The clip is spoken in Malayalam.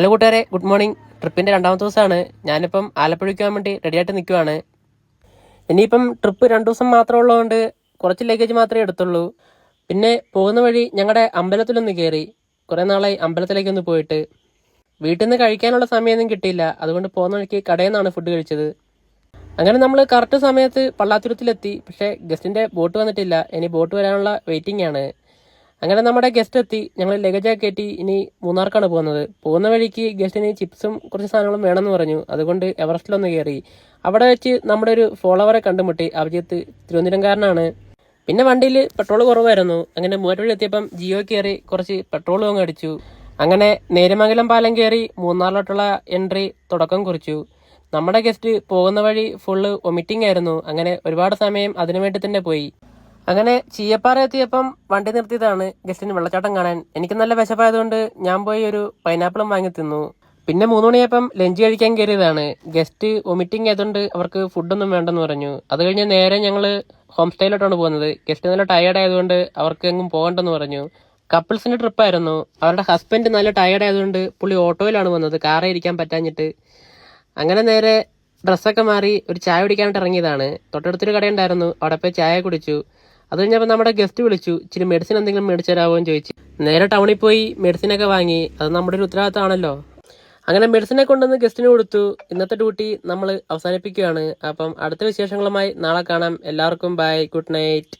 ഹലോ കൂട്ടുകാരെ, ഗുഡ് മോർണിംഗ്. ട്രിപ്പിൻ്റെ രണ്ടാമത്തെ ദിവസമാണ്. ഞാനിപ്പം ആലപ്പുഴയ്ക്ക് പോകാൻ വേണ്ടി റെഡിയായിട്ട് നിൽക്കുവാണ്. ഇനിയിപ്പം ട്രിപ്പ് 2 ദിവസം മാത്രം ഉള്ളതുകൊണ്ട് കുറച്ച് ലഗേജ് മാത്രമേ എടുത്തുള്ളൂ. പിന്നെ പോകുന്ന വഴി ഞങ്ങളുടെ അമ്പലത്തിലൊന്ന് കയറി. കുറേ നാളായി അമ്പലത്തിലേക്കൊന്ന് പോയിട്ട്. വീട്ടിൽ നിന്ന് കഴിക്കാനുള്ള സമയമൊന്നും കിട്ടിയില്ല. അതുകൊണ്ട് പോകുന്ന വഴിക്ക് കടയിൽ നിന്നാണ് ഫുഡ് കഴിച്ചത്. അങ്ങനെ നമ്മൾ കറക്റ്റ് സമയത്ത് പള്ളാത്തുരുത്തിലെത്തി. പക്ഷേ ഗസ്റ്റിൻ്റെ ബോട്ട് വന്നിട്ടില്ല. ഇനി ബോട്ട് വരാനുള്ള വെയിറ്റിംഗ് ആണ്. അങ്ങനെ നമ്മുടെ ഗസ്റ്റ് എത്തി. ഞങ്ങൾ ലഗേജൊക്കെ കയറ്റി ഇനി മൂന്നാർക്കാണ് പോകുന്നത്. പോകുന്ന വഴിക്ക് ഗസ്റ്റിന് ചിപ്സും കുറച്ച് സാധനങ്ങളും വേണമെന്ന് പറഞ്ഞു. അതുകൊണ്ട് എവറസ്റ്റിലൊന്ന് കയറി. അവിടെ വെച്ച് നമ്മുടെ ഒരു ഫോളോവറെ കണ്ടുമുട്ടി. അഭിജിത്ത് തിരുവനന്തപുരംകാരനാണ്. പിന്നെ വണ്ടിയിൽ പെട്രോൾ കുറവായിരുന്നു. അങ്ങനെ മൂവാറ്റുപുഴ എത്തിയപ്പം ജിയോ കയറി കുറച്ച് പെട്രോൾ അങ്ങ് അടിച്ചു. അങ്ങനെ നേര്യമംഗലം പാലം കയറി മൂന്നാറിലോട്ടുള്ള എൻട്രി തുടക്കം കുറിച്ചു. നമ്മുടെ ഗസ്റ്റ് പോകുന്ന വഴി ഫുള്ള് വൊമിറ്റിംഗ് ആയിരുന്നു. അങ്ങനെ ഒരുപാട് സമയം അതിനുവേണ്ടി തന്നെ പോയി. അങ്ങനെ ചീയപ്പാറ എത്തിയപ്പം വണ്ടി നിർത്തിയതാണ് ഗസ്റ്റിന് വെള്ളച്ചാട്ടം കാണാൻ. എനിക്ക് നല്ല വിശപ്പായതുകൊണ്ട് ഞാൻ പോയി ഒരു പൈനാപ്പിളും വാങ്ങി തിന്നു. പിന്നെ 3 മണിയായപ്പം ലഞ്ച് കഴിക്കാൻ കയറിയതാണ്. ഗസ്റ്റ് വൊമിറ്റിംഗ് ആയതുകൊണ്ട് അവർക്ക് ഫുഡൊന്നും വേണ്ടെന്ന് പറഞ്ഞു. അത് കഴിഞ്ഞ് നേരെ ഞങ്ങൾ ഹോം സ്റ്റേയിലോട്ടാണ് പോകുന്നത്. ഗസ്റ്റ് നല്ല ടയേർഡ് ആയതുകൊണ്ട് അവർക്ക് എങ്ങും പോകണ്ടെന്ന് പറഞ്ഞു. കപ്പിൾസിന്റെ ട്രിപ്പായിരുന്നു. അവരുടെ ഹസ്ബൻഡ് നല്ല ടയേർഡ് ആയതുകൊണ്ട് പുള്ളി ഓട്ടോയിലാണ് വന്നത്, കാറിൽ ഇരിക്കാൻ പറ്റാഞ്ഞിട്ട്. അങ്ങനെ നേരെ ഡ്രസ്സൊക്കെ മാറി ഒരു ചായ കുടിക്കാനായിട്ട് ഇറങ്ങിയതാണ്. തൊട്ടടുത്തൊരു കടയുണ്ടായിരുന്നു, അവിടെ പോയി ചായ കുടിച്ചു. അത് കഴിഞ്ഞപ്പോൾ നമ്മുടെ ഗസ്റ്റ് വിളിച്ചു. ഇച്ചിരി മെഡിസിൻ എന്തെങ്കിലും മേടിച്ചു തരാമോ എന്ന് ചോദിച്ചു. നേരെ ടൗണിൽ പോയി മെഡിസിനൊക്കെ വാങ്ങി. അത് നമ്മുടെ ഒരു ഉത്തരവാദിത്തമാണല്ലോ. അങ്ങനെ മെഡിസിനെ കൊണ്ടുവന്ന് ഗസ്റ്റിന് കൊടുത്തു. ഇന്നത്തെ ഡ്യൂട്ടി നമ്മൾ അവസാനിപ്പിക്കുകയാണ്. അപ്പം അടുത്ത വിശേഷങ്ങളുമായി നാളെ കാണാം. എല്ലാവർക്കും ബൈ, ഗുഡ് നൈറ്റ്.